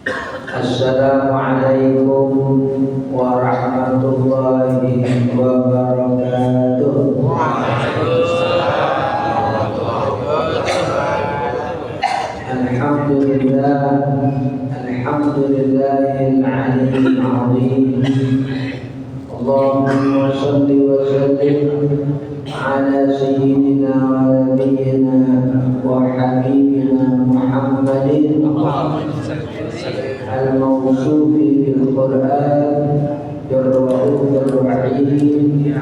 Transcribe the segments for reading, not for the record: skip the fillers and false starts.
Assalamualaikum warahmatullahi wabarakatuh. Alhamdulillah, alhamdulillahil aliyyil azim. Allahumma shalli wa sallim ala sayyidina wa nabiyyina wa habibina Muhammadin al-mawsuf bil Qur'an bir-ra'ufir rahim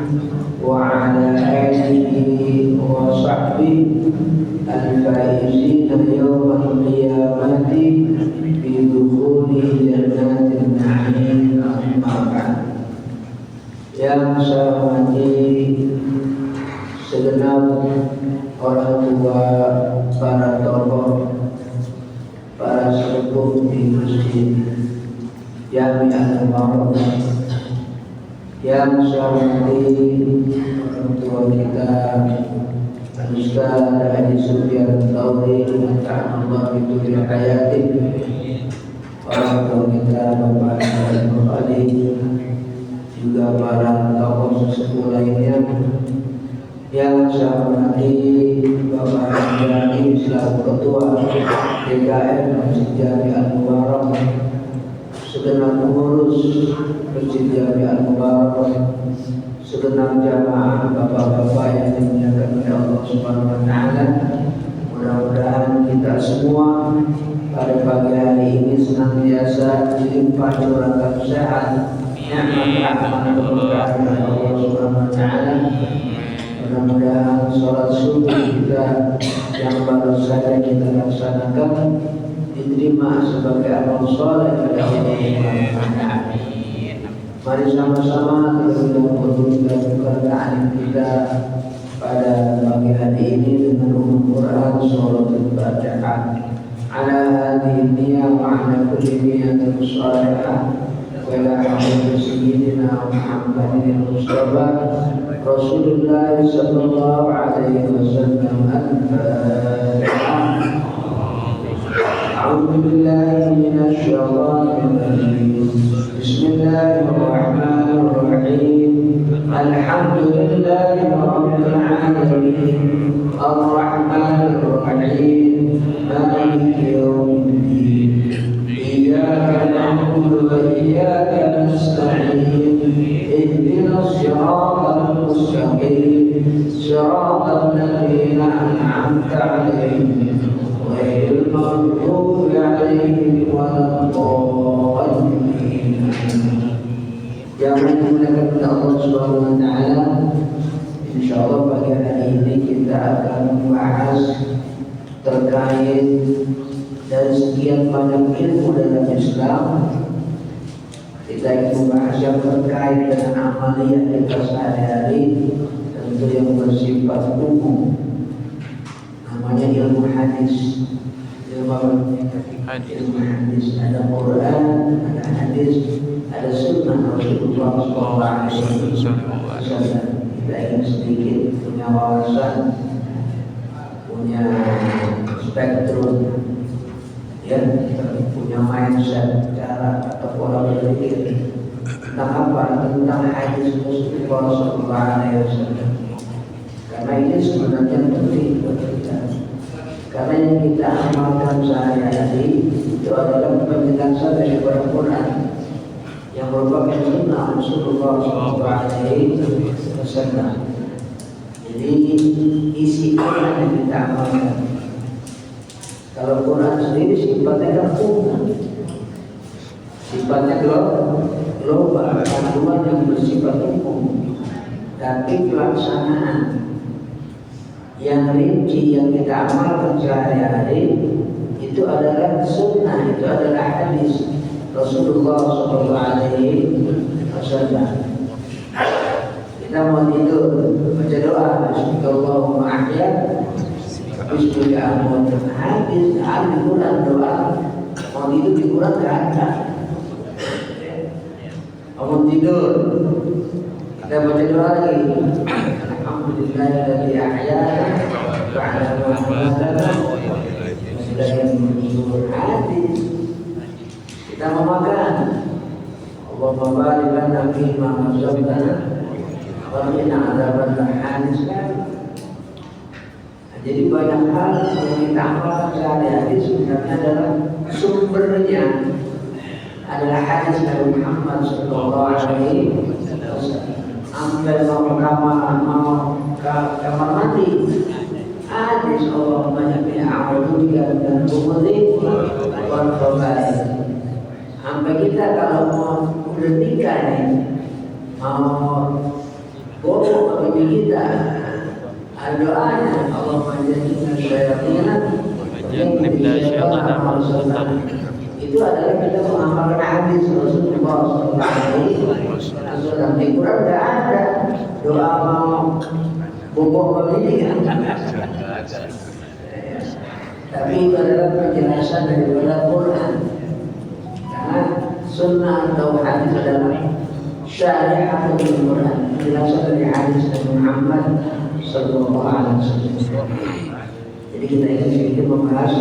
wa ala alihi wa sahbihi al-faizina yawmal qiyamati bi dukhuli jannatin na'im. Amma ba'd. Yang saya hormati segenap orang tua, para tokoh, para sepuh di masjid Jami'ah Al-Muharram. Yang saya hormati orang tua kita Ustaz Haji Sufyan Tauri, ta'ala bi hayati, orang tua kita Bapak Al-Muqaddi, juga para tokoh sesepuh lainnya. Yang saya hormati Bapak Anjani selaku Ketua DKM Masjid Jami'ah Al-Muharram, segenap pengurus Masjid Jami'ah Al-Muharram, segenap jamaah bapak-bapak yang dimuliakan oleh Allah Subhanahu wa taala. Mudah-mudahan kita semua pada pagi hari ini senantiasa dilimpah curahkan sehat, nikmat rahmat keberkahan dari Allah Subhanahu wa taala. Mudah-mudahan sholat subuh kita yang baru saja kita laksanakan diterima sebagai amal soleh oleh Allah Subhanahu wa taala. Mari sama-sama kita berdoa keberkahan kita pada pagi hari ini dengan umum Quran surah Al-Fatihah. Ala hadhihi niyyah wa ala kulli niyyatin shalihah wa ila hadrati sayyidina Muhammadin Mustafa Rasulullah sallallahu alaihi wasallam. Al-Fatihah. A'udzu billahi minasy syaithanir rajim. Bismillahirrahmanirrahim. Alhamdulillahi rabbil alamin. Ar-Rahmanir Rahim. Maliki yaumiddin. Iyyaka na'budu wa iyyaka nasta'in. Ihdinas siratal mustaqim. Siratal ladzina an'amta 'alaihim ghairil maghdubi 'alaihim waladdallin. Yang dimuliakan oleh Allah Subhanahu wa taala, insyaallah pagi hari ini kita akan membahas terkait dari sekian banyak ilmu dalam Islam. Kita ingin membahas yang terkait dengan amaliyah kita sehari-hari, tentu yang bersifat umum. Namanya ilmu hadis. Ilmu hadis, ada Quran, ada hadis, ada sunnah Rasulullah SAW. Kita ingin sedikit punya wawasan, punya spektrum, ya, punya mindset, cara atau pola berpikir tentang apa? Tentang hadis Rasulullah SAW. Karena ini sebenarnya penting buat kita. Karena yang kita amalkan sehari-hari itu adalah penjelasan dari Al-Quran yang merupakan sunnah Rasulullah SAW. Jadi isi ayat yang kita amalkan. Kalau Quran sendiri sifatnya gabungan, sifatnya global, kandungan yang bersifat umum. Tapi pelaksanaan yang rinci yang kita amalkan sehari-hari itu adalah sunnah, itu adalah hadis Rasulullah SAW. Kita mau tidur baca doa, Bismillahirrahmanirrahim, ahya, Bismillahirrahmanirrahim. Hadis di Quran doa mau tidur di Quran nggak ada. Mau tidur kita baca doa lagi. Alhamdulillahilladzi ahyana ba'da ma amatana. Sudah yang hadis Allahumma barik lana fima razaqtana wa qina adzabannar hadis kan. Jadi banyak hal yang kita amalkan sehari-hari sebenarnya adalah sumbernya adalah hadis Nabi Muhammad sallallahu alaihi wasallam. Ambil mau kamar mandi hadis Allah banyak a'udzubika dan bumudzik wal khaba'ith. Sampai kita kalau mau udah nikah nih, mau bohong bagi kita, doanya Allah menjadikan syaitan itu adalah kita mengamalkan hadis Rasulullah SAW. Di Quran tidak ada doa mau bohong bagi kan. Tapi itu adalah penjelasan daripada Quran. Sunnah atau hadis adalah syariat Al-Quran, penjelasan dari hadis Nabi Muhammad sallallahu alaihi wasallam. Jadi kita ingin sedikit membahas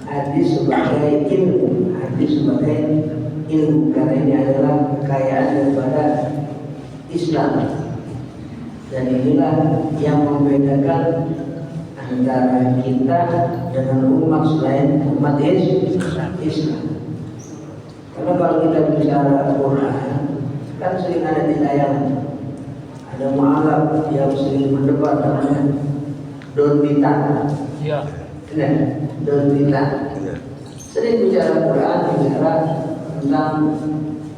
hadis sebagai ilmu, karena ini adalah kekayaan daripada Islam. Dan inilah yang membedakan antara kita dengan umat selain umat Islam. Karena kalau kita bicara Al-Quran, kan sering ada tindakan, ada mu'alaf yang sering mendebat namanya Don Bintang. Iya. Don Bintang. Sering bicara Al-Quran, bicara tentang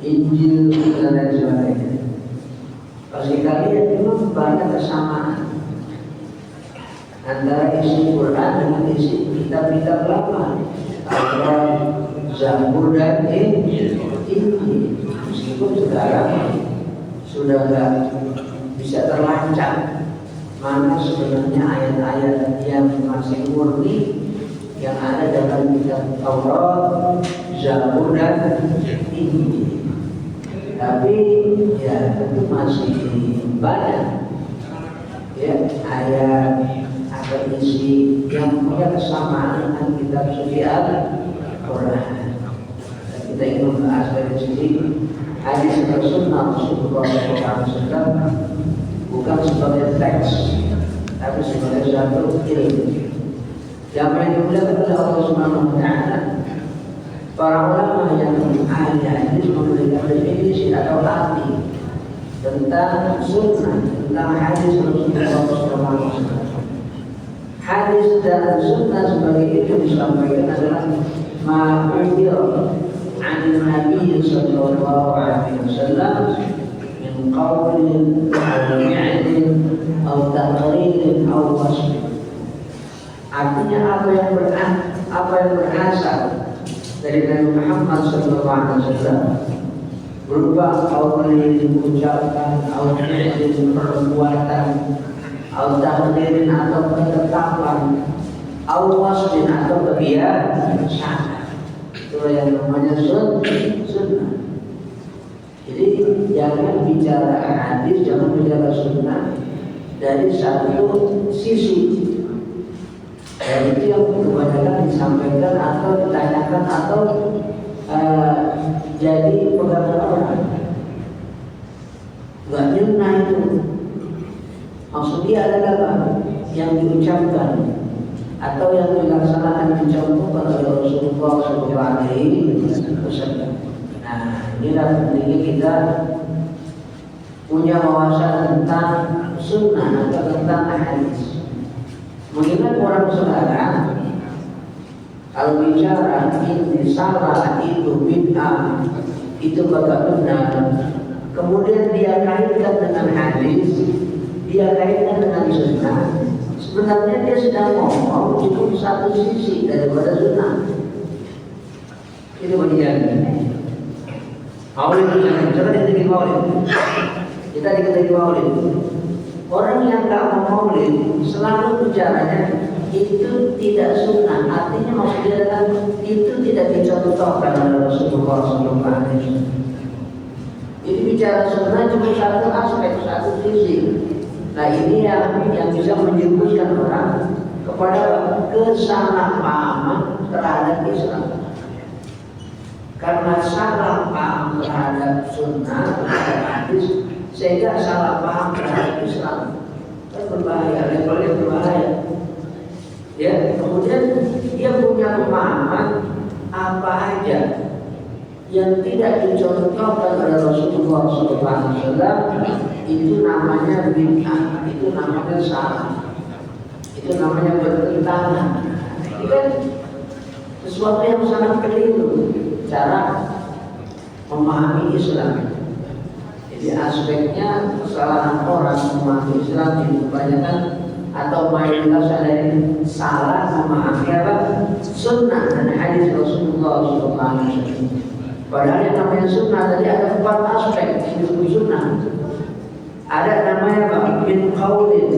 Injil dan lain sebagainya. Pas kita lihat memang banyak kesamaan antara isi Quran dengan isi kitab-kitab lama. Zabur dan Injil. Meskipun sekarang sudah tidak bisa terlacak mana sebenarnya ayat-ayat yang masih murni yang ada dalam kitab Taurat, Zabur dan Injil. Tapi ya tentu masih banyak ya ayat atau isi yang punya kesamaan dengan kitab suci Al-Quran. Kita ingin membahas dari sini hadis Rasulullah SAW bukan sebagai teks, tapi sebagai satu ilmu. Yang dimuliakan oleh Allah Subhanahu Wa Taala. Para ulama yang ahli hadis memberikan definisi atau arti tentang sunnah, tentang hadis Rasulullah SAW. Hadis dan sunnah sebagai itu disampaikan adalah ma'udir an Nabi sallallahu alaihi wasallam min qawlin aw fi'lin aw taqririn aw wasfin. Artinya apa yang berasal dari Nabi Muhammad sallallahu alaihi wasallam berupa qawlin ucapan atau fi'lin perbuatan atau taqririn atau ketetapan atau wasfin atau kebiasaan. Itulah yang namanya sunnah. Jadi jangan bicara hadis, jangan bicara sunnah dari satu sisi. Dan itu yang kebanyakan disampaikan atau ditanyakan atau jadi pegangan orang. Gak nyunah itu. Maksudnya adalah apa? Yang diucapkan atau yang dilaksanakan dicontohkan oleh Rasulullah SAW. Nah, inilah pentingnya kita punya wawasan tentang sunnah atau tentang hadis. Mengingat orang sekarang kalau bicara ini salah, itu bid'ah, itu kagak benar, kemudian dia kaitkan dengan hadis, dia kaitkan dengan sunnah. Sebenarnya dia sedang ngomong cuma satu sisi daripada sunnah. Itu bagian. Maulid jangan dikit maulid. Kita dikit maulid. Orang yang tak mau maulid selalu bicaranya itu tidak sunnah. Artinya maksudnya adalah itu tidak dicontohkan oleh Rasulullah SAW. Jadi bicara sunnah cuma satu aspek, satu sisi. Nah ini yang bisa menjerumuskan orang kepada kesalahpahaman terhadap Islam. Karena salah paham terhadap sunnah terhadap hadis, sehingga salah paham terhadap Islam. Kan berbahaya, levelnya berbahaya. Ya, kemudian dia punya pemahaman apa aja yang tidak dicontohkan oleh Rasulullah SAW itu namanya bid'ah, itu namanya salah, itu namanya bertentangan. Ini kan sesuatu yang sangat keliru cara memahami Islam. Jadi aspeknya kesalahan orang memahami Islam itu kebanyakan atau mayoritas ada yang salah memahami apa? Sunnah dan hadis Rasulullah SAW. Padahal yang namanya sunnah tadi ada 4 aspek dari sunnah. Ada namanya apa? Min qaulin,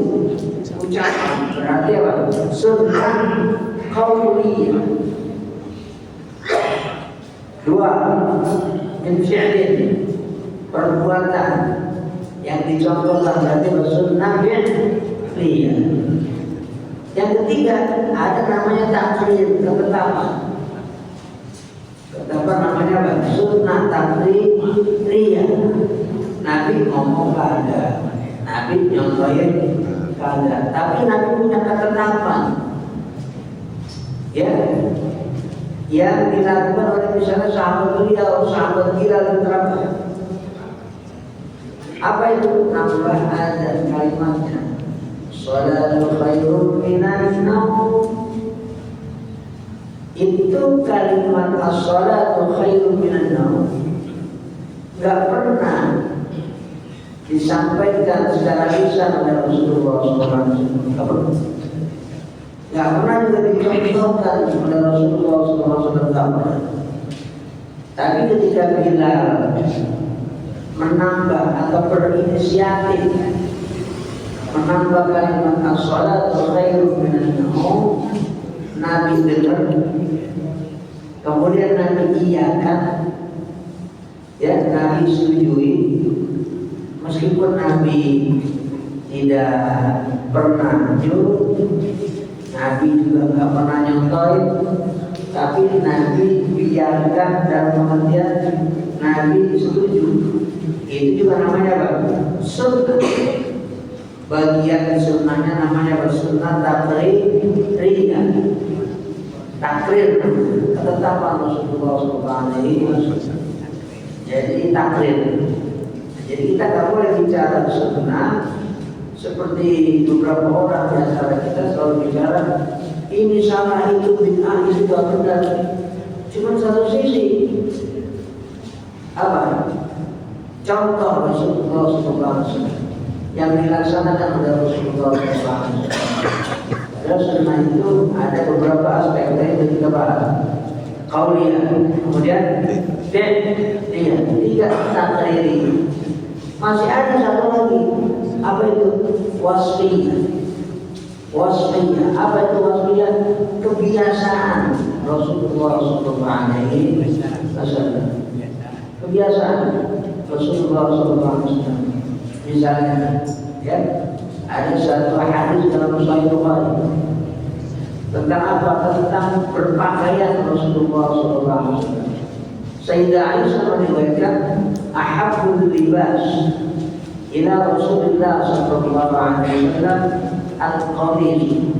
ucapan, berarti apa? Sunnah qauliyah. 2, min fi'lin, perbuatan yang dicontohkan berarti sunnah fi'liyah. Yang ketiga ada namanya takrir, ketetapan. Ketetapan namanya apa? Sunnah takriyah. Nabi ngomong kada, Nabi nyontohin kada, tapi Nabi punya ketetapan. Ya, yang dilakukan oleh misalnya sahabat beliau, sahabat kita diterapkan. Apa itu? Nambah ada kalimatnya. Sholatul khairun minan naum. Itu kalimat as-sholatul khairun minan naum gak pernah disampaikan secara lisan oleh Rasulullah SAW. Gak pernah juga dicontohkan oleh Rasulullah SAW. Tapi ketika Bilal menambah atau berinisiatif menambah kalimat as-salatu khairum minan naum, Nabi dengar, kemudian Nabi iyakan, ya Nabi setujui, meskipun Nabi tidak pernah nyuruh, Nabi juga nggak pernah nyontoin, tapi Nabi biarkan dalam pengertian Nabi setuju. Itu juga namanya apa? Sunnah. Bagian sunnahnya namanya sunnah takriyah. Takrir, ketetapan Rasulullah SAW. Jadi takrir. Jadi kita tak boleh bicara sunnah seperti beberapa orang di antara kita selalu bicara ini salah, itu bid'ah, itu benar. Cuma satu sisi. Apa? Contoh Rasulullah SAW yang dilaksanakan oleh Rasulullah SAW. Pada sunnah itu ada beberapa aspek yang kita bahas. Qauliyah, kemudian tiga takriri. Masih ada satu lagi. Apa itu? Wasfiyah. Wasfiyah. Apa itu wasfiyah? Kebiasaan Rasulullah SAW. Kebiasaan Rasulullah SAW. Misalnya, ya, ada satu hadis dalam Sahih Bukhari tentang apa? Tentang berpakaian Rasulullah SAW. Sayyidah Aisyah meriwayatkan, ahabbul libas ila Rasulullah sallallahu alaihi wasallam al-qamis.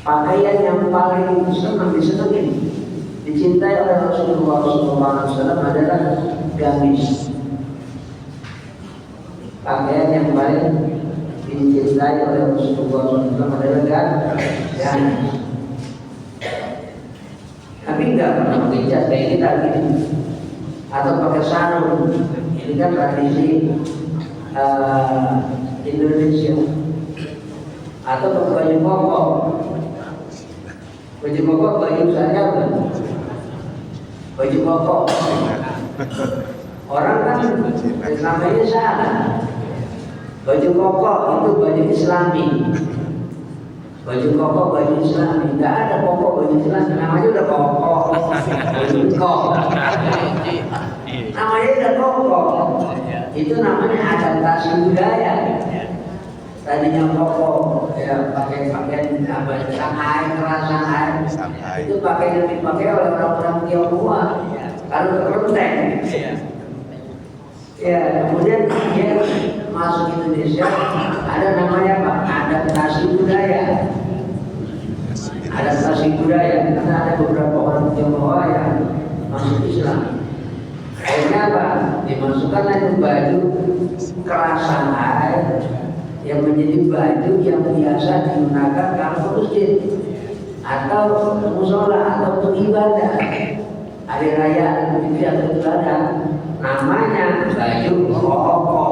Pakaian yang paling senang disenangi, dicintai oleh Rasulullah sallallahu alaihi wasallam adalah gamis. Pakaian yang paling dicintai oleh Rasulullah SAW adalah gamis. Tapi enggak pernah pakai jas kayak kita gitu, atau pakai sarung. Ini kan tradisi Indonesia. Atau pakai baju koko. Baju koko baju saya apa? Baju koko. Orang kan namanya salah. Baju koko itu baju Islami. Baju koko baju Islami. Enggak ada koko baju Islami. Namanya udah koko. Baju koko. Namanya udah koko. Itu namanya adaptasi budaya. tadinya koko ya pakai pakaian apa Shanghai, keras Shanghai. Itu pakaian yang dipakai oleh orang-orang Tionghoa kalau kelenteng. Ya, kemudian dia masuk Indonesia, ada namanya apa? Adaptasi budaya. Adaptasi budaya, karena ada beberapa orang Tionghoa yang masuk Islam. Akhirnya apa? Dimasukkan itu baju keras Shanghai yang menjadi baju yang biasa digunakan kalau masjid atau musola atau untuk ibadah hari raya itu yang ibadah, namanya baju koko.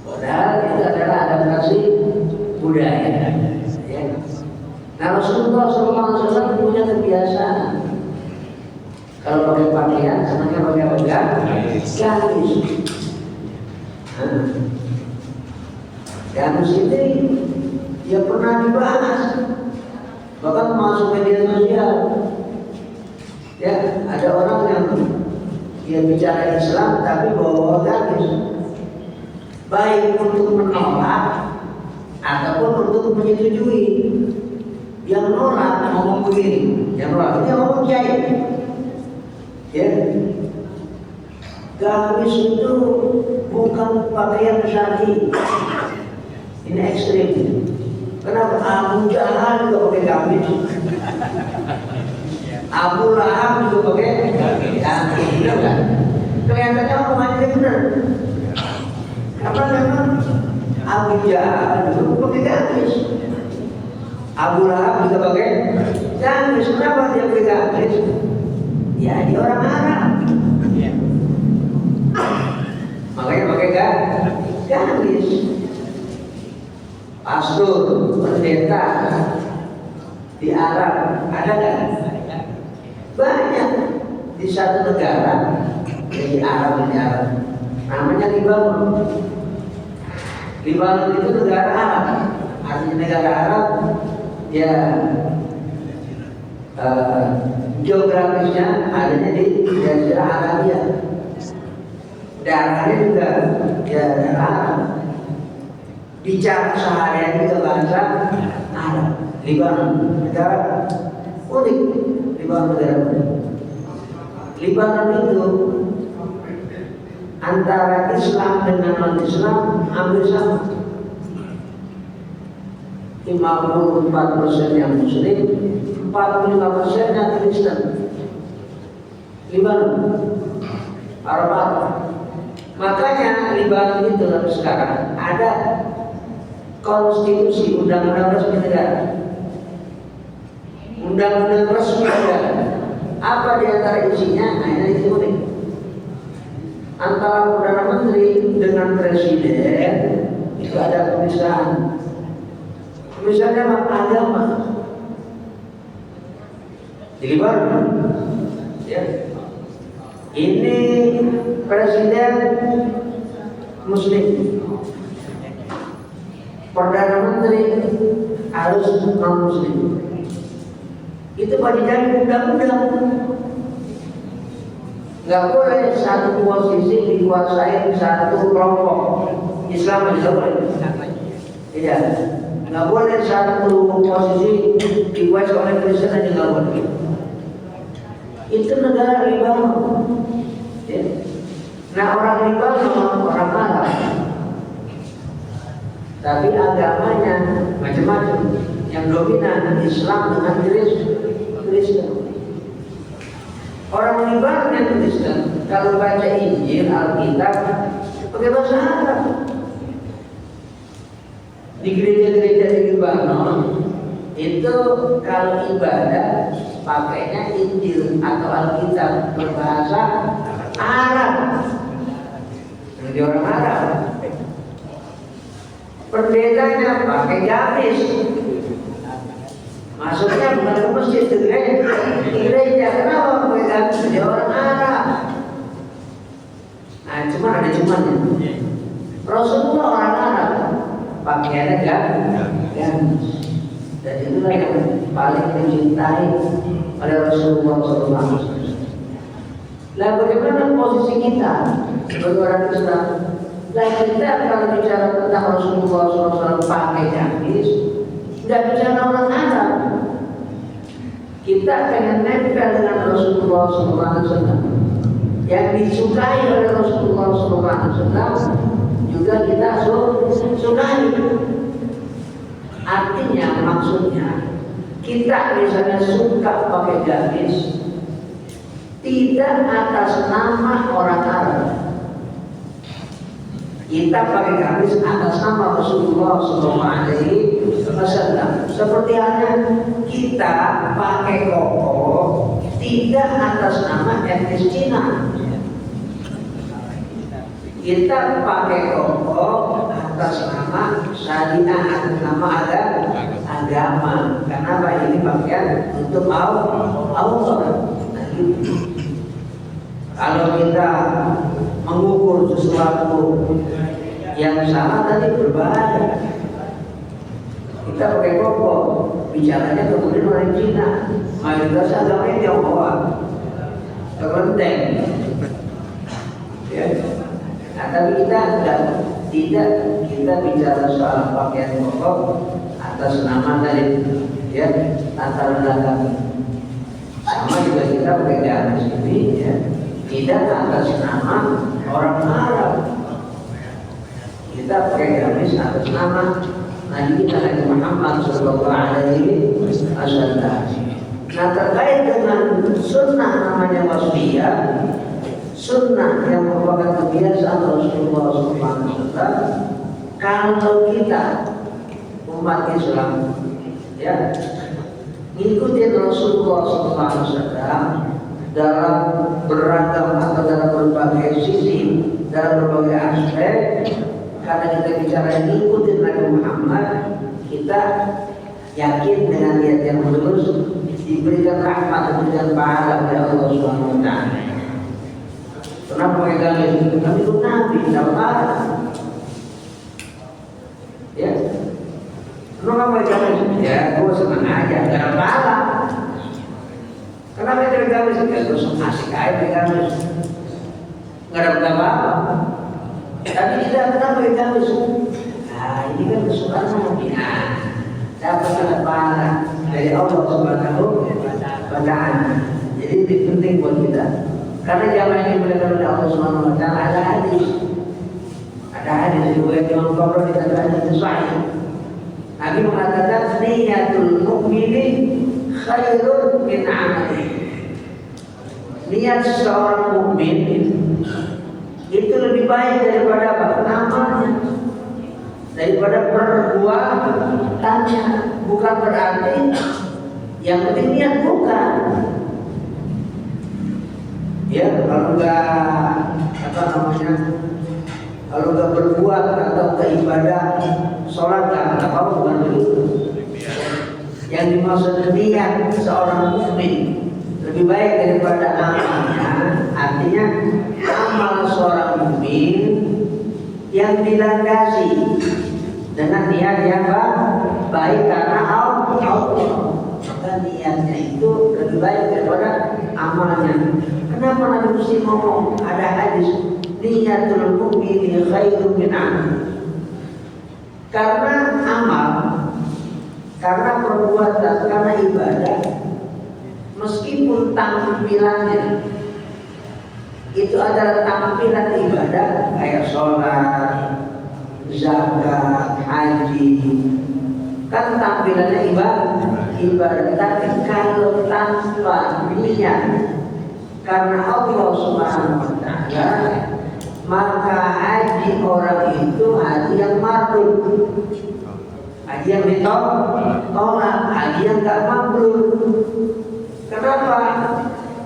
Padahal itu adalah adaptasi budaya. Ya. Nah, Rasulullah SAW punya kebiasaan kalau pakai pakaian senangnya pakai apa? Gamis. Gamis ini ya pernah dibahas, bahkan masuk media sosial. Ya, ada orang yang dia bicara Islam tapi bawa gamis, baik untuk menolak ataupun untuk menyetujui. Yang nolak ngomong begini, yang nolak ini ngomong kiai. Ya, gamis itu bukan pakaian syar'i. Ini ekstrim. Kenapa? Abu Jahal juga pakai gamis. Abu Lahab juga pakai gamis. Benar kan? Kelihatannya omongannya benar. Apa memang Abu Jahal juga pakai gamis? Abu Lahab juga pakai gamis. Kenapa dia pakai gamis? Ya, dia orang Arab. Makanya pakai gamis. Pastor, pendeta di Arab ada nggak? Banyak. Di satu negara di Arab, namanya Libanon. Libanon itu negara Arab, artinya negara Arab. Ya, geografisnya adanya di Jazirah Arabia. Darahnya juga ya darah Arab. Bicara sehari-hari juga bahasa Arab. Libanon negara unik. Libanon negara unik. Libanon itu antara Islam dengan non-Islam hampir sama. 54% yang Muslim, 45% yang Kristen. Libanon, Arab. Makanya Libanon itu sekarang ada konstitusi, undang-undang resmi negara. Undang-undang resmi negara. Apa di antara isinya? Nah, ini unik. Antara Perdana Menteri dengan Presiden itu ada pemisahan. Misalnya agama di Libanon, ya. Ini Presiden Muslim, Perdana Menteri harus non Muslim. Itu bagi jadi undang-undang. Nggak boleh satu posisi dikuasai satu kelompok. Islam tidak boleh. Tidak. Nggak boleh satu posisi dikuasai oleh Kristen aja nggak boleh. Itu negara Libanon. Ya. Nah, orang Libanon orang Arab, tapi agamanya macam-macam. Yang dominan Islam dengan Kristen. Orang Libanon yang Kristen kalau baca Injil, Alkitab pakai bahasa Arab. Di gereja-gereja di Libanon itu kalau ibadah pakainya Injil atau Alkitab berbahasa Arab. Jadi orang Arab. Pendetanya pakai gamis. Maksudnya bukan ke masjid, ke gereja. Kenapa pakai gamis? Dia orang Arab. Nah, cuma ada cumannya. Rasulullah orang Arab. Pakaiannya gamis. Dan itulah yang paling dicintai oleh Rasulullah SAW. Nah, bagaimana posisi kita sebagai orang Islam? Dan kita kalau bicara tentang Rasulullah SAW pakai gamis, nggak bicara orang Arab. Kita pengen nempel dengan Rasulullah SAW. Yang disukai oleh Rasulullah SAW juga kita sukai. Artinya, maksudnya kita misalnya suka pakai gamis tidak atas nama orang Arab. Kita pakai gamis atas nama Rasulullah SAW. Seperti halnya kita pakai koko tidak atas nama etnis Cina. Kita pakai koko atas nama syariah, atas nama agama. Kenapa ini pakaian untuk Allah? Kalau kita mengukur sesuatu yang salah tadi berbahaya. Kita pakai koko, bicaranya kemudian orang Cina, mayoritas agamanya Tionghoa, terlenteng. Ya. Nah, tapi kita tidak kita bicara soal pakaian koko atas nama tadi, ya, latar belakang. Sama juga kita pakai gamis ini, ya, tidak atas nama orang Arab. Kita pakai gamis atas nama Nabi kita Nabi Muhammad Sallallahu Alaihi Wasallam. Nah, terkait dengan sunnah namanya wasfiyah, sunnah yang merupakan kebiasaan Rasulullah SAW. Kalau kita umat Islam, ya, ngikutin Rasulullah SAW dalam beragam atau dalam berbagai sisi, dalam berbagai aspek. Karena kita bicara ngikutin Nabi Muhammad, kita yakin dengan niat yang lurus diberikan rahmat, diberikan pahala oleh Allah Subhanahu wa taala. Kenapa pakai gamis? Kami itu Nabi, tidak apa-apa. Ya, kenapa pakai gamis? Ya, gue senang aja, tidak apa-apa. Kenapa pakai gamis? Ya, gue senang asik aja pakai gamis, nggak ada apa-apa. Tapi kita kenapa pakai gamis? Nah, ini kan kesukaan Nabi. Dapat pahala dari Allah Subhanahu wa taala. Jadi itu penting buat kita. Karena zaman ini dimuliakan oleh Allah Subhanahu wa taala ada hadis. Ada hadis riwayat Imam Bukhari dan hadis sahih. Nabi mengatakan niyatul mukmini khairun min amali. Niat seorang mukmin itu lebih baik daripada amalnya, daripada perbuatannya. Bukan berarti yang penting niat, bukan. Ya, kalau nggak berbuat atau beribadah, sholat nggak apa-apa, bukan begitu. Yang dimaksud niat seorang mukmin lebih baik daripada amalnya, artinya amal seorang mukmin yang dilandasi dengan niat yang baik karena Allah, maka niatnya itu lebih baik daripada amalnya. Kenapa Nabi mesti ngomong ada hadis niyatul mukmini khairun min amal? Karena amal, karena perbuatan, karena ibadah, meskipun tampilannya itu adalah tampilan ibadah kayak sholat, zakat, haji, kan tampilannya ibadah. Tapi kalau tanpa niat karena Allah Subhanahu wa taala, maka haji orang itu haji yang mardud, haji yang ditolak, haji yang gak mabrur. Kenapa?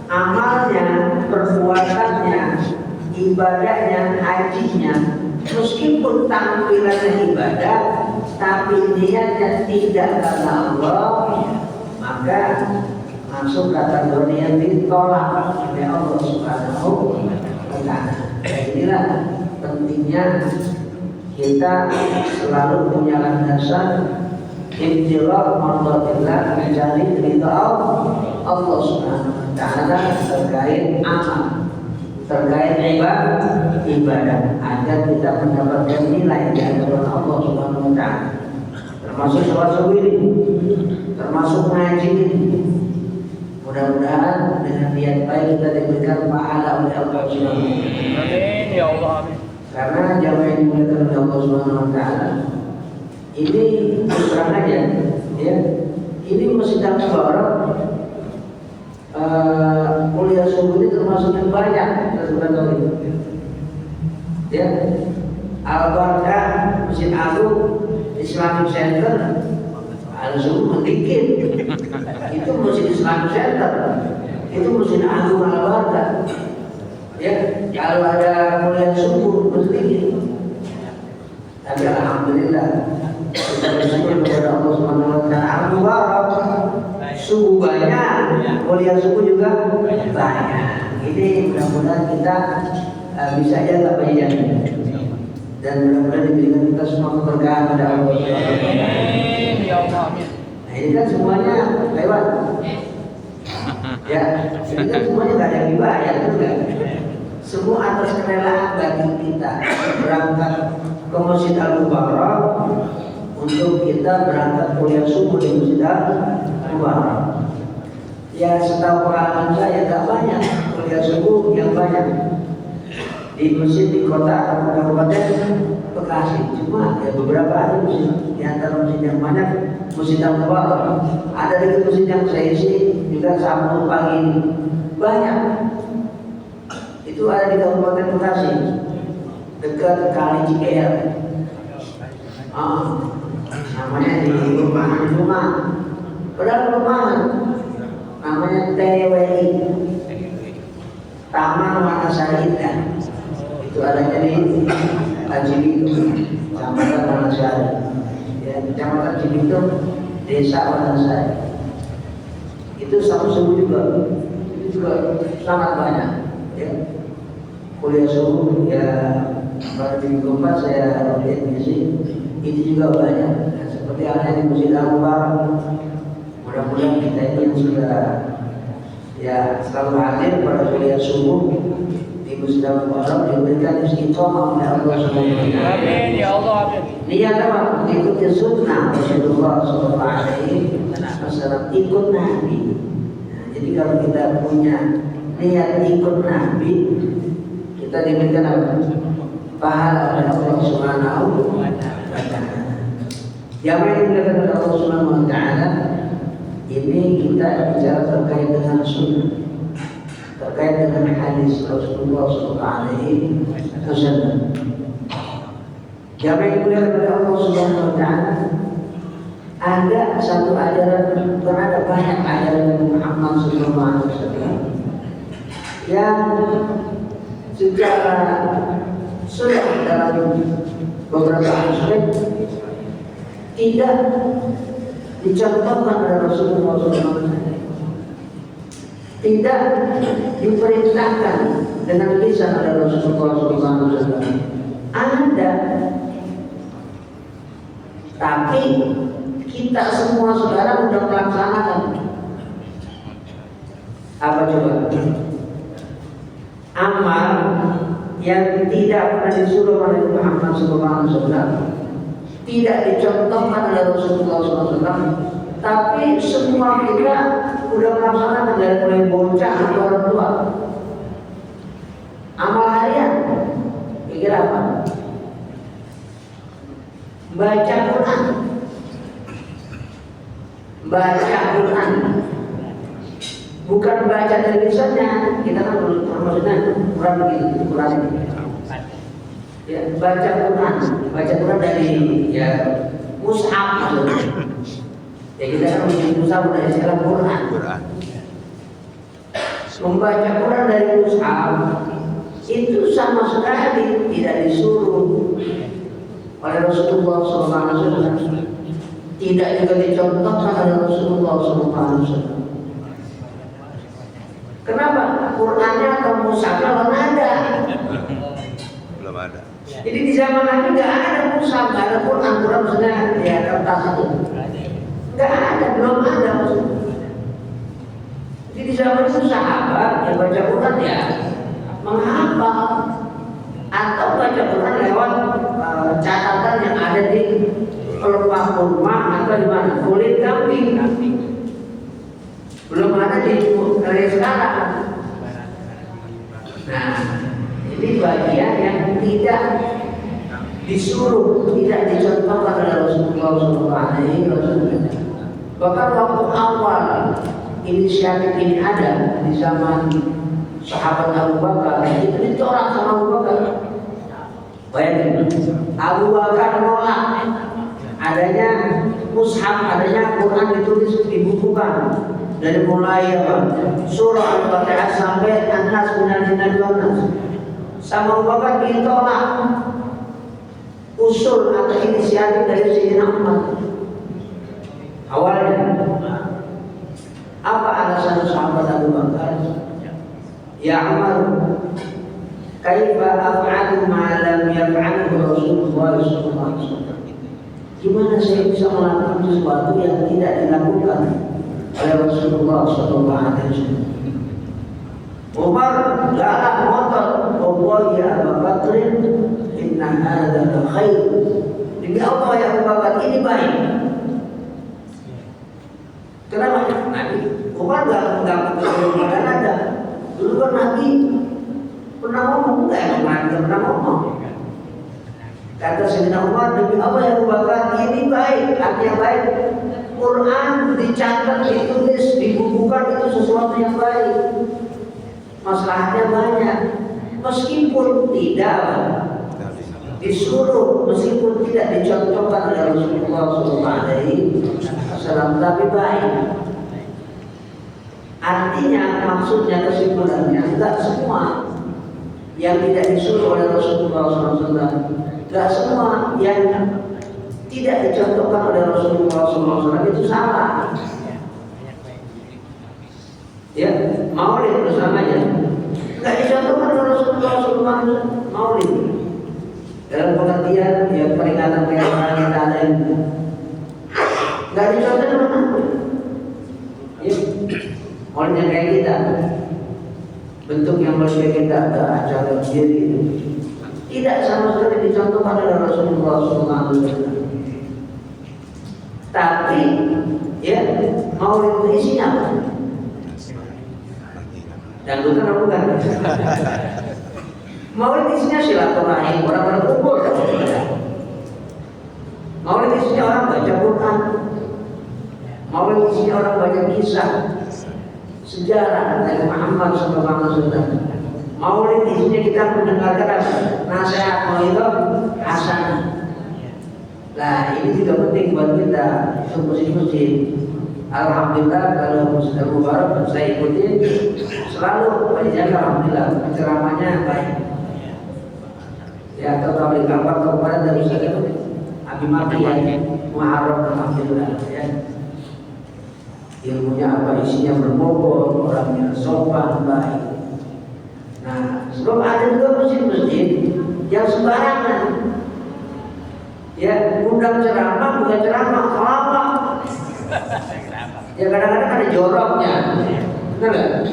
Amalnya, perbuatannya, ibadahnya, hajinya, meskipun tampilannya ibadah, tapi niatnya tidak karena Allah, maka masuk kategori yang ditolak oleh Allah Subhanahu wa taala. Inilah pentingnya kita selalu punya landasan ibtighah mardhatillah, mencari ridha Allah Subhanahu wa taala terkait amal. terkait ibadah agar kita mendapatkan nilai di hadapan Allah Subhanahu wa taala. Termasuk sholat subuh ini, termasuk ngaji ini. Mudah-mudahan dengan niat baik kita diberikan pahala oleh Allah Subhanahu wa taala. Amin ya Allah, amin. Karena jamaah yang dimuliakan oleh Allah Subhanahu wa taala ini terang aja ya. Ini masjid Al-Mubarak kuliah subuh ini termasuk yang banyak sebenarnya. Ya, Al-Barakah Masjid Agung Islamic Center Al-Subuh sedikit. Itu Masjid Islamic Center, itu Masjid Agung Al-Barakah. Ya, kalau ada kuliah subuh sedikit. Tapi alhamdulillah kita bersyukur kepada Allah Subhanahu wa taala. Al-Mubarak subuh banyak, kuliah subuh juga banyak. Ini mudah-mudahan kita bisa jaga banyak dan mudah-mudahan diberikan kita semua keberkahan pada Allah Subhanahu wa taala. Ya Allah, amin. Nah, ini kan semuanya lewat. Ya, ini kan semuanya nggak ada yang dibayar, enggak. Semua atas kerelaan bagi kita berangkat ke Masjid Al-Mubarak untuk kita berangkat kuliah subuh di Masjid Al-Mubarak. Ya, setahu pengalaman saya tak banyak kuliah subuh yang banyak di masjid di kota atau kabupaten Bekasi. Cuma ya beberapa ada masjid, di antara masjid yang banyak Masjid Al-Mubarak. Ada lagi masjid yang saya isi juga Sabtu pagi ini banyak. Itu ada di Kabupaten Bekasi dekat Kali Cikeer. Namanya di rumah. Padahal perumahan namanya TWI, Taman Wanasari Indah. Itu adanya di Cibitung, Kecamatan Wanasari. Ya, Kecamatan Cibitung, Desa Wanasari. Itu satu subuh juga. Itu juga sangat banyak. Ya. Kuliah subuh ya pada minggu 4 saya lihat di sini. Itu juga banyak. Nah, seperti halnya di Masjid Al-Mubarak. Mudah-mudahan kita ini yang sudah ya selalu hadir pada kuliah subuh di Masjid Al-Mubarak diberikan istiqomah oleh Allah Subhanahu wa taala. Amin ya Allah, amin. Niat apa? Mengikuti sunnah Rasulullah Sallallahu Alaihi Wasallam, ikut Nabi. Nah, jadi kalau kita punya niat ikut Nabi, kita diberikan apa? Pahala oleh Allah Subhanahu wa taala. Yang diberikan oleh Allah Subhanahu wa taala ini kita bicara terkait dengan sunnah, terkait dengan hadis Rasulullah Sallallahu Alaihi Wasallam. Yang diberikan oleh Allah Subhanahu wa taala ada satu ajaran, ada banyak ajaran Muhammad Sallallahu Alaihi Wasallam yang secara sudah dalam beberapa aspek tidak dicontohkan oleh Rasulullah SAW, tidak diperintahkan dengan lisan oleh Rasulullah SAW. Ada, tapi kita semua sekarang sudah melaksanakan. Apa coba? Amal yang tidak pernah disuruh oleh Muhammad SAW, tidak dicontohkan oleh Rasulullah SAW, tapi semua kita sudah melaksanakan dari mulai bocah atau orang tua. Amal harian, pikir apa? Baca Quran, baca Quran. Bukan baca dari lisannya, kita kan maksudnya Quran begitu, Quran ini. Ya, baca Quran dari ya mushaf maksudnya. Ya kita kan memiliki mushaf dari istilah Quran. Membaca Quran dari mushaf itu sama sekali tidak disuruh oleh Rasulullah SAW. Tidak juga dicontohkan oleh Rasulullah SAW. Kenapa? Qurannya atau mushafnya belum ada. Belum ada. Jadi di zaman Nabi nggak ada mushaf, nggak ada Quran. Quran maksudnya ya kertas itu. Nggak ada, belum ada maksudnya. Jadi di zaman itu sahabat yang baca Quran ya menghafal atau baca Quran lewat catatan yang ada di pelepah kurma atau di mana kulit kambing. Belum ada di hari sekarang. Nah, ini bagian yang tidak disuruh, tidak dicontohkan oleh Rasulullah SAW. Bahkan waktu awal inisiatif ini ada di zaman sahabat Abu Bakar, itu dicorak sama Abu Bakar. Bayangin, Abu Bakar nolak adanya mushaf, adanya Quran ditulis dibukukan dari mulai surah Al-Fatihah sampai An-Nas minal jinnati wan nas. Sama Abu Bakar ditolak usul atau inisiatif dari Sayyidina Umar. Awalnya apa alasan sahabat Abu Bakar? Ya Umar, kaifa af'alu ma lam yaf'alhu Rasulullah sallallahu alaihi wasallam? Gimana saya bisa melakukan sesuatu yang tidak dilakukan oleh Rasulullah sallallahu alaihi wasallam? Umar galak motor, "Wallahi ya Abu Bakar, inna hadza la khair." Demi Allah ya Abu Bakar, ini baik. Kenapa? Nabi Umar nggak ada. Dulu kan Nabi pernah ngomong, nggak pernah ngomong. Kata Sayyidina Umar, demi Allah ya Abu Bakar, ini baik, artinya baik. Quran dicatat, ditulis, dibukukan itu sesuatu yang baik. Masalahnya banyak. Meskipun tidak disuruh, meskipun tidak dicontohkan oleh Rasulullah SAW, tapi baik. Artinya, maksudnya, kesimpulannya, tidak semua yang tidak disuruh oleh Rasulullah SAW, tidak semua yang tidak dicontohkan oleh Rasulullah SAW itu salah. Ya, maulid bersamanya tidak dicontohkan oleh Rasulullah SAW. Maulid dalam pengertian ya peringatan orang yang ada itu tidak dicontohkan oleh Nabi. Ya, maulidnya kayak kita, bentuk yang berbeda, kita ada acara sendiri, tidak sama sekali dicontohkan oleh Rasulullah SAW. Tapi ya maulid itu isinya apa? Dan bukan bukan. Maulid isinya silaturahim, orang berkumpul. Maulid isinya orang baca Quran. Maulid isinya orang baca kisah sejarah dari Muhammad SAW. Maulid isinya kita mendengarkan nasihat mauidhah hasanah. Nah, ini juga penting buat kita untuk muslim-muslim. Alhamdulillah kalau Ustaz Mubarak saya ikuti selalu menjaga, alhamdulillah ceramahnya baik. Ya, terutama di kampung kemarin dari Ustaz itu Abi Mati yang Muharram, alhamdulillah ya. Ilmunya apa, isinya berbobot, orangnya sopan, baik. Nah, sebelum ada juga masjid-masjid yang sembarangan. Ya, undang ceramah bukan ceramah, apa? Ya kadang-kadang ada joroknya, benar nggak?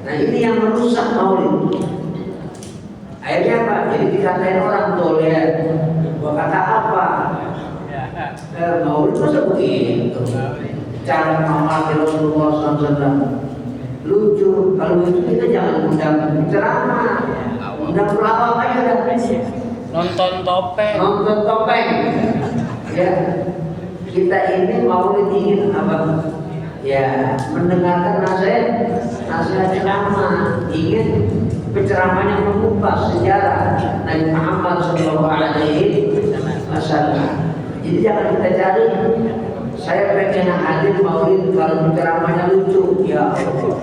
Nah ini yang merusak maulid. Akhirnya apa? Jadi dikatain orang toler, gua kata apa? Maulid masa begitu? Cara mengamati Rasulullah SAW lucu. Kalau lucu kita jangan undang ceramah, undang pelawak aja dah. Nonton topeng. Nonton topeng. Ya, kita ini maulid ingin apa? Ya, mendengarkan nasihat ceramah, ingin penceramahnya mengupas sejarah Nabi Muhammad SAW. Jadi jangan kita cari saya pengen hadir maulid kalau ceramahnya lucu, ya Allah.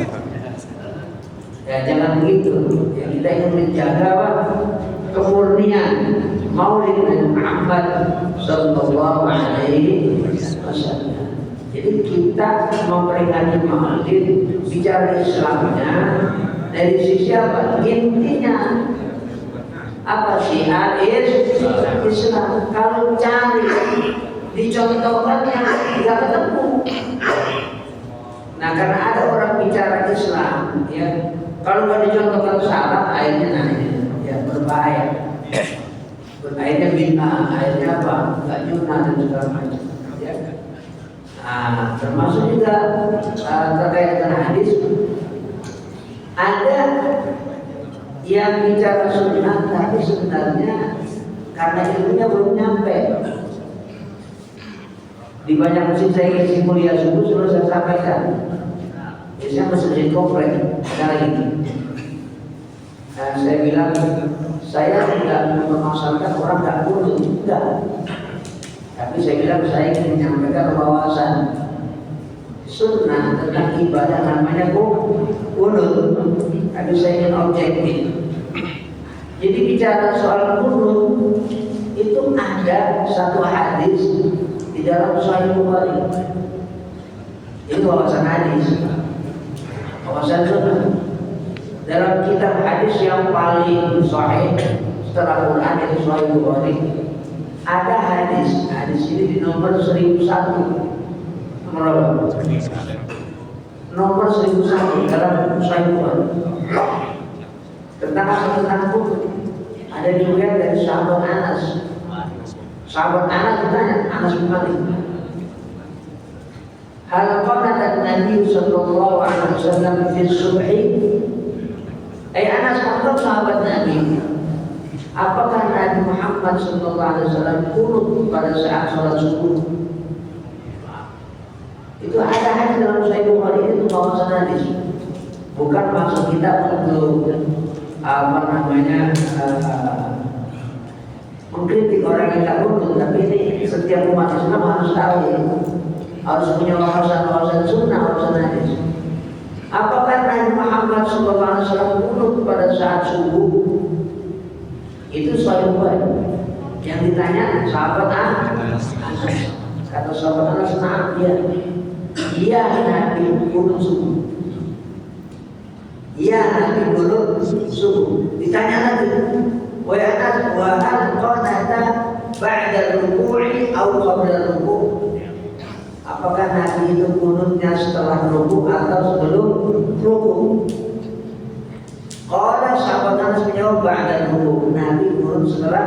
Ya jangan begitu. Ya, kita ingin menjaga apa? Kemurnian maulid Nabi Muhammad SAW. Jadi kita memperingati maulid, bicara Islamnya dari sisi apa? Intinya apa sih? Islam. Kalau cari dicontohkannya nggak ketemu. Nah karena ada orang bicara Islam, ya Kalau nggak dicontohkan syarat, akhirnya nanti ya berbahaya. Akhirnya bid'ah, akhirnya apa? Nggak junah dan segala macam. Ya. Nah, termasuk juga terkait dengan hadis, ada yang bicara sunnah tapi sebenarnya karena ilmunya belum nyampe. Di banyak masjid saya isi kuliah subuh sudah saya sampaikan. Biasanya masjid komplek ada lagi. Dan saya bilang saya tidak memaksakan orang tak kunut, tidak. Tapi saya bilang saya ingin menyampaikan wawasan sunnah tentang ibadah namanya kunut. Tapi saya ingin objektif. Jadi bicara soal kunut itu ada satu hadis di dalam Sahih Bukhari. Ini wawasan hadis, wawasan sunnah. Dalam kitab hadis yang paling sahih setelah Quran itu Sahih Bukhari, ada hadis ini di nomor 1001. Nomor 1001 dalam Sahih Bukhari. Tentang kunut. Ada juga dari sahabat Anas. Sahabat Anas ditanya, Anas bin Malik, hal qanata Nabi sallallahu alaihi wasallam fi subhi? Anas, kata sahabat Nabi, apakah Nabi Muhammad sallallahu alaihi wasallam kunut pada saat salat subuh? Itu ada hadis dalam Sahih Bukhari, itu wawasan hadis. Bukan maksud kita untuk mengkritik orang yang tak kunut, tapi ini setiap umat Islam harus tahu ya, harus punya wawasan sunnah, wawasan hadis. Apakah Nabi Muhammad SAW kunut pada saat subuh? Itu Sahih Bukhari. Yang ditanya sahabat Anas. Kata sahabat Anas, nah, iya Nabi kunut subuh. Iya Nabi kunut subuh. Ditanya lagi, wa Anas wa hal qanata ba'da ruku'i aw qabla ruku'? Apakah Nabi itu kunutnya setelah ruku atau sebelum ruku? Qala sahabat Anas menjawab ba'da ruku. Nabi kunut setelah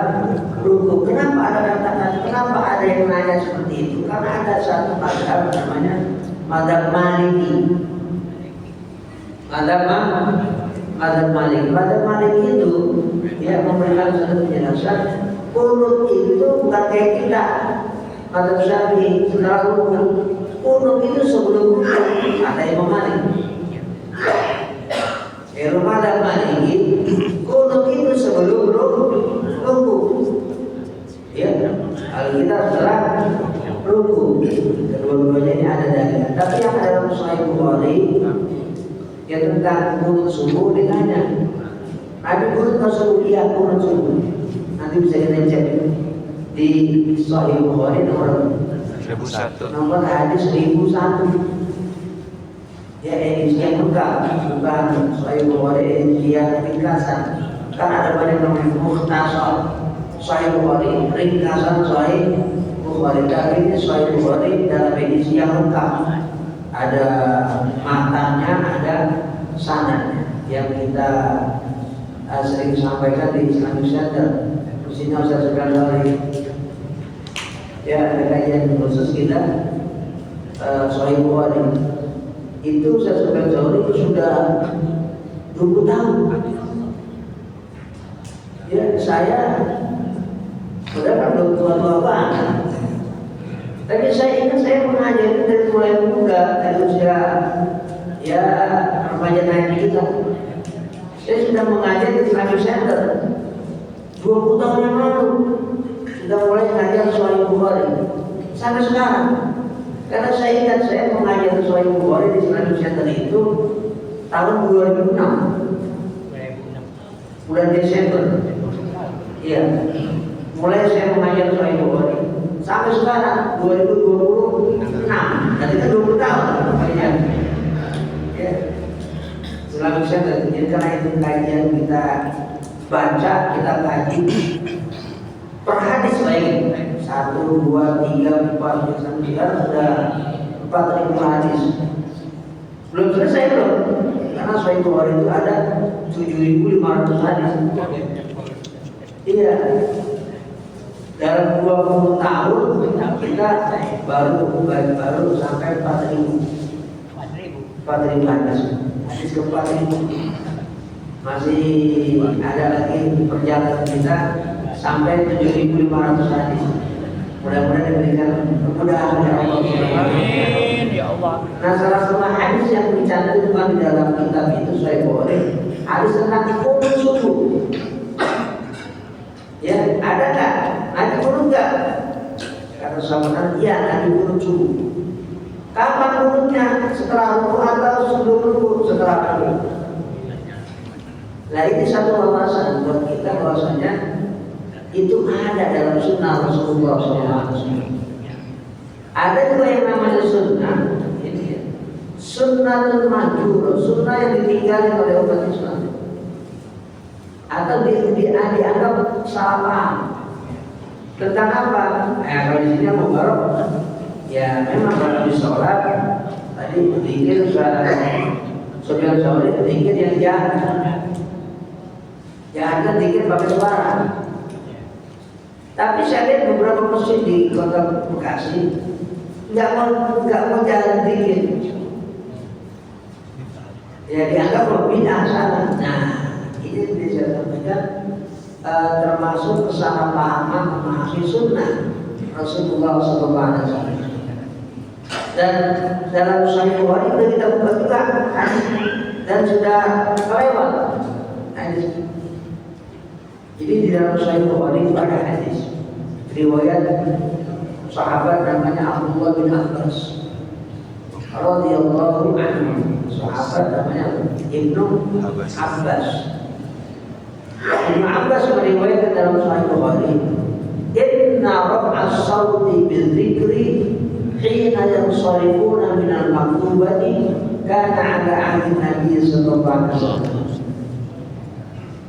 ruku. Kenapa ada yang nanya seperti itu? Karena ada satu mazhab namanya mazhab Maliki. Mazhab Maliki itu dia memberikan satu penjelasan, kunut itu bukan kayak kita. Mazhab Syafi'i setelah ruku. Kunut itu sebelum ruku. Ada yang Malik. Kalau mazhab Maliki, kunut itu sebelum ruku. Ya, kalau kita setelah ruku. Kedua-duanya ini ada dalil. Tapi yang ada dalam Sahih Bukhari, ya tentang kunut subuh ditanya, Nabi kunut ke subuh? Iya, kunut subuh. Nanti bisa kita cek di Sahih Bukhari nomor 1001. nomor hadis 1001. Ya, edisi yang lengkap, bukan Sahih Bukhari edisi yang ringkasan. Kan ada banyak namanya mukhtasar Sahih Bukhari, ringkasan Sahih Bukhari. Tapi ini Sahih Bukhari dalam edisi yang lengkap. Ada matanya, ada sanadnya yang kita sering sampaikan di Islamic Center. Mestinya saya sudah kali ya ada kajian khusus kita Sahih Bukhari. Itu saya sudah sudah 20 tahun. Ya saya sudah kan belum tua-tua banget. Tapi saya ingat saya mengajar dari mulai muda, dari usia ya remaja naik kita. Saya sudah mengajar di Islamic Center 20 tahun yang lalu. Sudah mulai mengajar Sahih Bukhari sampai sekarang. Karena saya ingat saya mengajar Sahih Bukhari di Islamic Center itu tahun 2006. Bulan Desember. Iya. Mulai saya mengajar Sahih Bukhari sampai sekarang 2026. Nanti kan 20 tahun. Ya. Islamic Center. Jadi karena itu kajian kita baca, kita kaji per hadis baik 1, 2, 3, 4, 5, 6, sudah 4.000 hadis. Belum selesai belum? Karena Sahih Sahih Bukhari itu ada 7.500 hadis. Iya. Dalam 20 tahun kita baru sampai 4.000 hadis. Hadis ke 4.000. Masih ada lagi perjalanan kita sampai 7.500 hadis. Mudah-mudahan diberikan kemudahan ya Allah. Amin ya Allah. Nah, salah satu hadis yang dicantumkan di dalam kitab itu Sahih Bukhari, hadis tentang kunut subuh. Ya, ada nggak? Nabi kunut nggak? Kata sahabat, iya Nabi kunut subuh. Kapan kunutnya? Setelah rukuk atau sebelum rukuk? Setelah rukuk. Nah, ini satu wawasan buat kita bahwasanya itu ada dalam sunnah Rasulullah SAW. Ada juga yang namanya sunnah, sunnatul mahjur, sunnah yang ditinggalkan oleh umat Islam atau dianggap salah paham tentang apa? Kalau di sini mubarok, ya memang kalau di sholat tadi dikir Sufyan Tsauri dikir yang jangan dikir pakai suara. Tapi saya lihat beberapa masjid di kota Bekasi nggak mau jalan dikir. Ya dianggap bid'ah sana. Nah, ini bisa sampaikan termasuk kesalahpahaman memahami sunnah Rasulullah SAW. Dan dalam Sahih Bukhari sudah kita buka juga dan sudah lewat hadis. Jadi di dalam Sahih Bukhari itu ada hadis riwayat sahabat namanya Abdullah bin Abbas radhiyallahu anhu. Sahabat namanya Ibnu Abbas. Ibnu Abbas meriwayatkan dalam Sahih Bukhari, "Inna raf'as sawti bil-dzikri hina yansarifuna min al-maktubati kana 'ala 'ahdi Nabi sallallahu alaihi wasallam."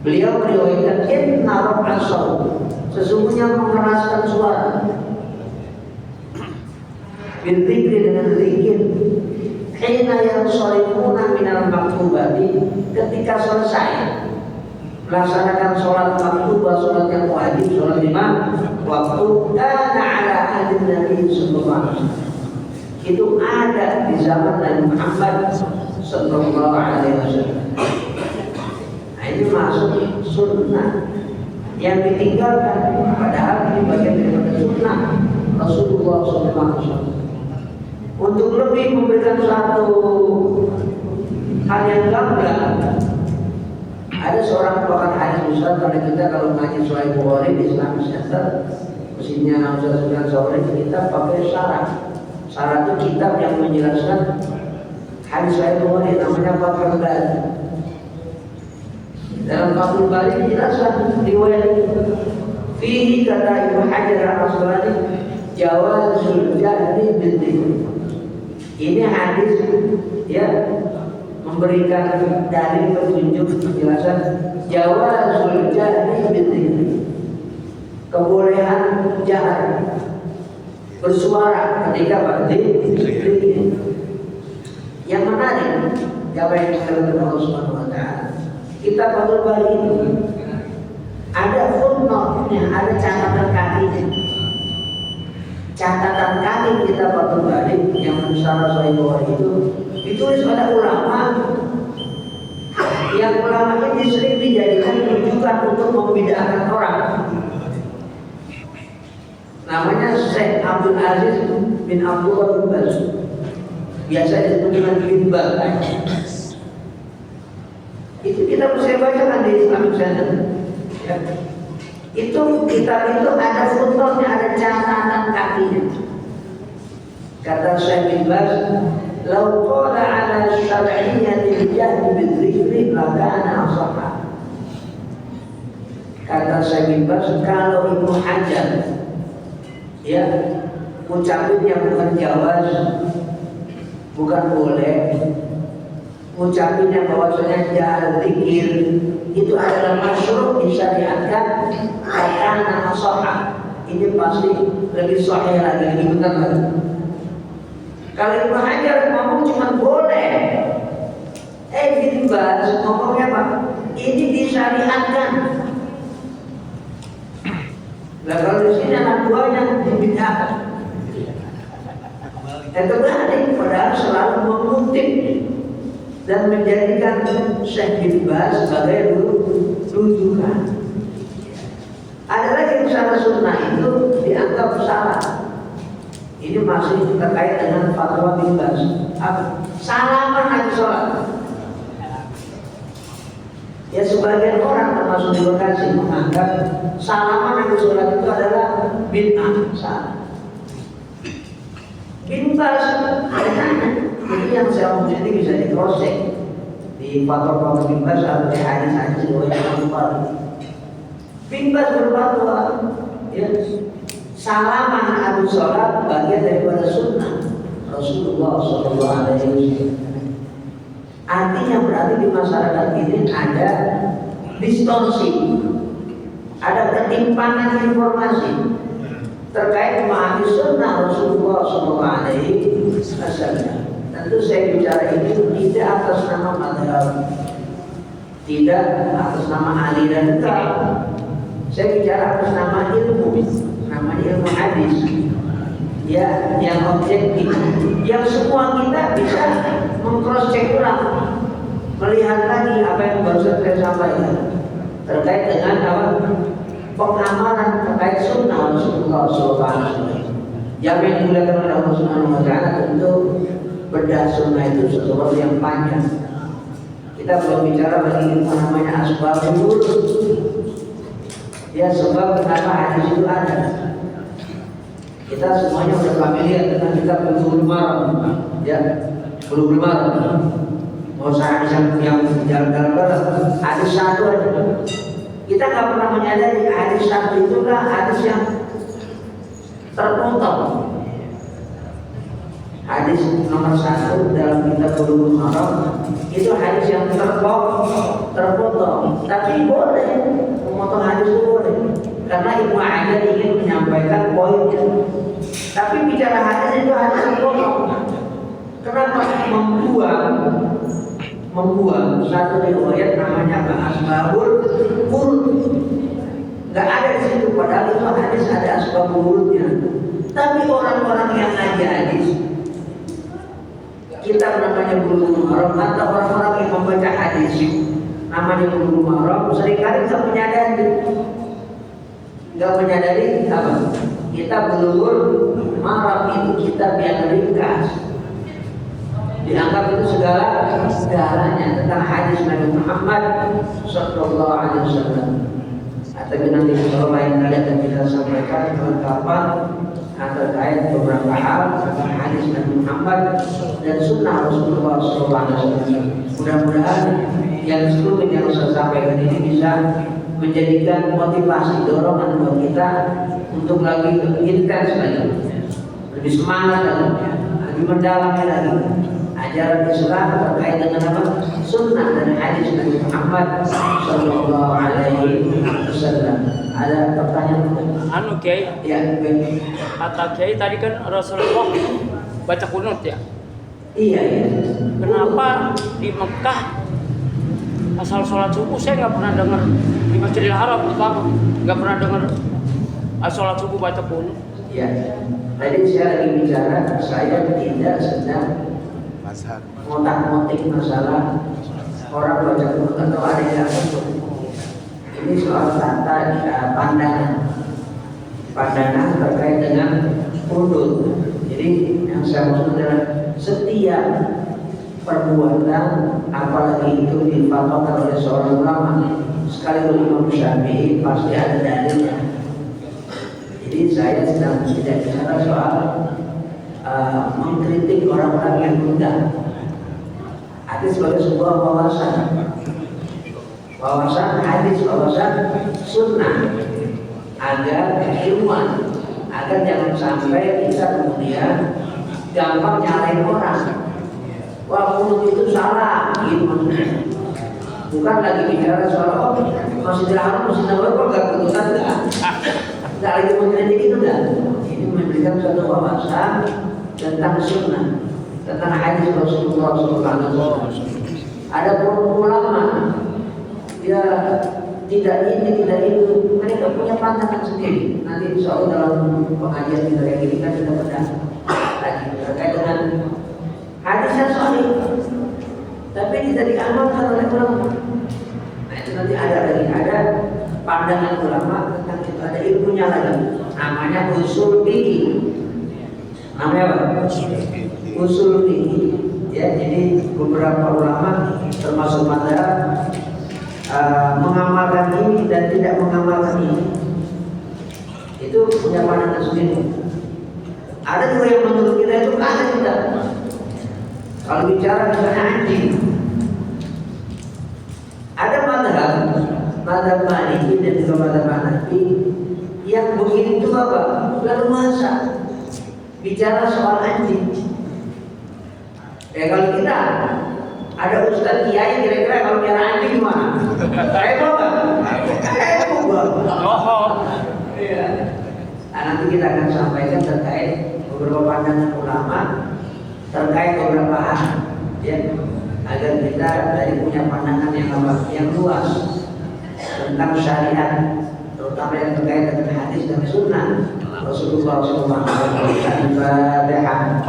Beliau meriwayatkan inna raf'as sawti, sesungguhnya mengeraskan suara bil-dzikri dengan zikir hina yansarifuna min al-maktubati, ketika selesai melaksanakan sholat maktubah, sholat yang wajib, sholat lima waktu, kana ala ahdi Nabi sallallahu alaihi wasallam, itu ada di zaman Nabi Muhammad sallallahu alaihi wasallam. Nah, ini masuk sunnah yang ditinggalkan, padahal ini bagian daripada sunnah Rasulullah sallallahu alaihi wasallam. Untuk lebih memberikan satu hal yang gamblang, ada seorang pakar hadis besar pada kita kalau ngaji Sahih Bukhari di Islamic Center, mesinnya Ustaz Sufyan Tsauri, kita pakai syarat. Syarat itu kitab yang menjelaskan hadis Sahih Bukhari, namanya Fathul Bari. Dalam Fathul Bari dijelaskan riwayat fihi, kata Ibnu Hajar al-Asqalani, jawazul jahri bil-dzikr. Ini hadis ya memberikan dalil petunjuk penjelasan jawazul jahri bil-dzikr, kebolehan jahar bersuara ketika berzikir. Yang menarik, apa yang dikatakan Allah Subhanahu wa taala, kita Fathul Bari itu ada footnote-nya, ada catatan kakinya. Catatan kaki kita Fathul Bari yang mensyarah Sahih Bukhari itu ditulis oleh ulama, yang ulama ini sering dijadikan rujukan untuk membid'ahkan orang. Namanya Syekh Abdul Aziz bin Abdullah bin Baz, biasa disebut dengan bin Baz. Itu kita bisa bacakan di Islamic Center. Ya. Itu kitab itu ada fotonya, ada catatan kakinya. Kata Syekh bin Baz, "Lau qala 'ala syar'iyyatil jahri bil-dzikri lakana ashah." Kata Syekh bin Baz, kalau Ibnu Hajar ya ucapinnya bukan jawaz, bukan boleh, ucapinnya bahwasanya jahar zikir itu adalah masyru' disyariatkan, karena ashah, ini pasti lebih sahih lagi, lebih benar lagi. Kalau Ibnu Hajar ngomong cuma boleh, Bin Baz ngomongnya apa? Ini disyariatkan. Nah kalau di sini anak buahnya dibid'ahkan. Kembali padahal selalu mengutip dan menjadikan Syekh bin Baz sebagai rujukan. Ada lagi masalah sunnah itu dianggap salah. Ini masih terkait dengan fatwa bin Baz. Salaman habis sholat. Ya sebagian orang termasuk di Bekasi menganggap salaman habis sholat itu adalah bid'ah. Salah. Bin Baz jadi yang saya omong ini bisa di cross check di fatwa bin Baz atau di hadis-hadis riwayat Imam Bukhari. Bin Baz berfatwa ya salaman habis sholat bagian daripada sunnah Rasulullah SAW. Artinya berarti di masyarakat ini ada distorsi, ada ketimpangan informasi terkait memahami sunnah Rasulullah SAW. Tentu saya bicara ini tidak atas nama madhab, tidak atas nama aliran, enggak. Saya bicara atas nama ilmu, nama ilmu hadis. Ya, yang objektif, yang semua kita bisa meng-cross check ulang, melihat lagi apa yang baru saya sampaikan terkait dengan apa pengamalan terkait sunnah Rasulullah SAW. Yang dimuliakan oleh Allah Subhanahu Wa Taala tentu bedah sunnah itu sesuatu yang panjang. Kita belum bicara lagi namanya asbabul wurud. Ya sebab kenapa hadis itu ada. Kita semuanya sudah familiar dengan kitab Bulughul Maram, ya Bulughul Maram. Mau hadis yang jalan-jalan berat, hadis satu aja. Kita nggak pernah menyadari hadis satu itulah hadis yang terpotong. Hadis nomor 1 dalam kitab Bulughul Maram itu hadis yang terpotong. Tapi boleh memotong hadis itu boleh. Karena Ibnu Hajar ingin menyampaikan poinnya. Tapi bicara hadis itu hadis yang kosong. Kenapa membuang satu riwayat namanya asbabul wurud? Gak ada di situ. Padahal itu hadis ada asbabul wurudnya. Tapi orang-orang yang ngaji hadis, kitab namanya Bulughul Maram atau orang-orang yang membaca hadis namanya Bulughul Maram seringkali nggak menyadari apa kitab Bulughul Maram itu kitab yang ringkas, dianggap itu segalanya tentang hadis Nabi Muhammad Sallallahu Alaihi Wasallam. Atau nanti kalau lain kali akan kita sampaikan kelengkapan terkait beberapa hal tentang hadis Nabi Muhammad dan sunnah Rasulullah SAW. Mudah-mudahan yang seluruh yang saya sampaikan ini bisa menjadikan motivasi dorongan buat kita untuk lebih intens lagi, lebih semangat lagi, lebih mendalami lagi ajaran Islam terkait dengan apa? Sunnah dan hadis Nabi Muhammad Sallallahu Alaihi Wasallam. Ada pertanyaan? Kiai. Ya, Kata Kiai tadi kan Rasulullah baca kunut ya. Iya. Kenapa di Mekah asal sholat subuh saya nggak pernah dengar di Masjidil Haram terutama nggak pernah dengar sholat subuh baca kunut? Ya. Tadi saya lagi bicara, saya tidak sedang ngotak-ngotik masalah orang baca kunut atau ada yang ini soal tata pandangan terkait dengan kunut. Jadi yang saya maksud adalah setiap perbuatan apalagi itu difatwakan oleh seorang ulama sekaligus Imam Syafi'i pasti ada dalilnya. Jadi saya sedang tidak bicara soal mengkritik orang-orang yang muda. Hadis sebagai sebuah wawasan hadis, wawasan sunnah agar ilmuwan, agar jangan sampai kita kemudian gampang nyalain orang. Wah, kunut itu salah, gitu maksudnya. Bukan lagi bicara soal Masjidil Haram, Masjidil Nabawi kok gak kunutan nggak lagi mengkritik itu enggak. Ini memberikan suatu wawasan tentang sunnah, tentang hadis Rasulullah SAW. Adapun ulama dia tidak ini tidak itu, mereka punya pandangan sendiri. Nanti insya Allah dalam pengajian kita yang ini kan sudah pernah lagi terkait dengan hadis yang sahih, tapi tidak diamalkan oleh ulama. Nah itu nanti ada pandangan ulama tentang itu, ada ilmunya lagi. Namanya usul fikih. Namanya apa? Usul fikih. Ya, jadi beberapa ulama termasuk mazhab mengamalkan ini dan tidak mengamalkan ini. Itu punya pandangan sendiri. Ada juga yang menurut kita itu ada kita. Kalau bicara misalnya anjing, ada mazhab Maliki dan juga mazhab Hanafi yang begini itu apa? Lalu masa bicara soal anjing. Kalau kita ada ustaz kiai kira-kira kalau bicara anjing gimana? Heboh nggak? Heboh. Iya. Nah, nanti kita akan sampaikan terkait beberapa pandangan ulama terkait beberapa hal, ya, agar kita dari punya pandangan yang luas tentang syariat, terutama yang terkait dengan hadis dan sunnah Rasulullah SAW. Al-Fatihah.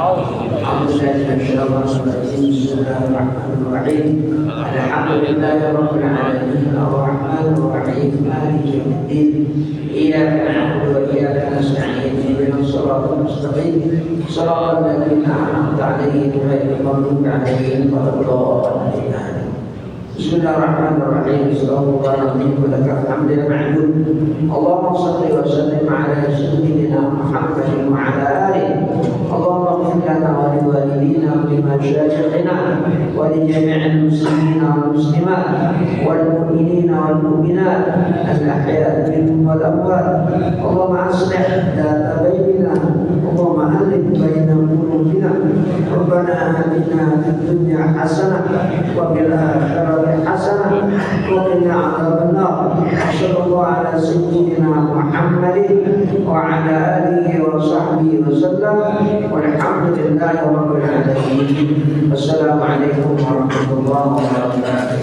Bismillahirrahmanirrahim. Alhamdulillahirabbil alamin. Arrahmanir rahim. Maliki yaumiddin. Iyyaka na'budu wa iyyaka nasta'in. Ihdinas siratal mustaqim. Shiratal ladzina an'amta 'alaihim ghairil maghdubi 'alaihim waladdallin. Bismillahirrahmanirrahim. Bismillahirrahmanirrahim. Lakal hamdu ya ma'bud. Allahumma shalli wa sallim ala sayyidina Muhammadin wa ala alihi. Allahumma ighfir lana wa li walidina wa li masyayikhina wa li jami'il muslimina wal muslimat wal mu'minina wal mu'minat al-ahya'i minhum wal amwat. Allahumma aslih dhata bainina. Allahumma alif baina qulubina. Rabbana atina fid dunya hasanah wa fil akhirati حسنة وقنا عذاب النار. صلى الله على سيدنا محمد وعلى آله وصحبه وسلم والحمد لله رب العالمين. السلام عليكم ورحمة الله وبركاته.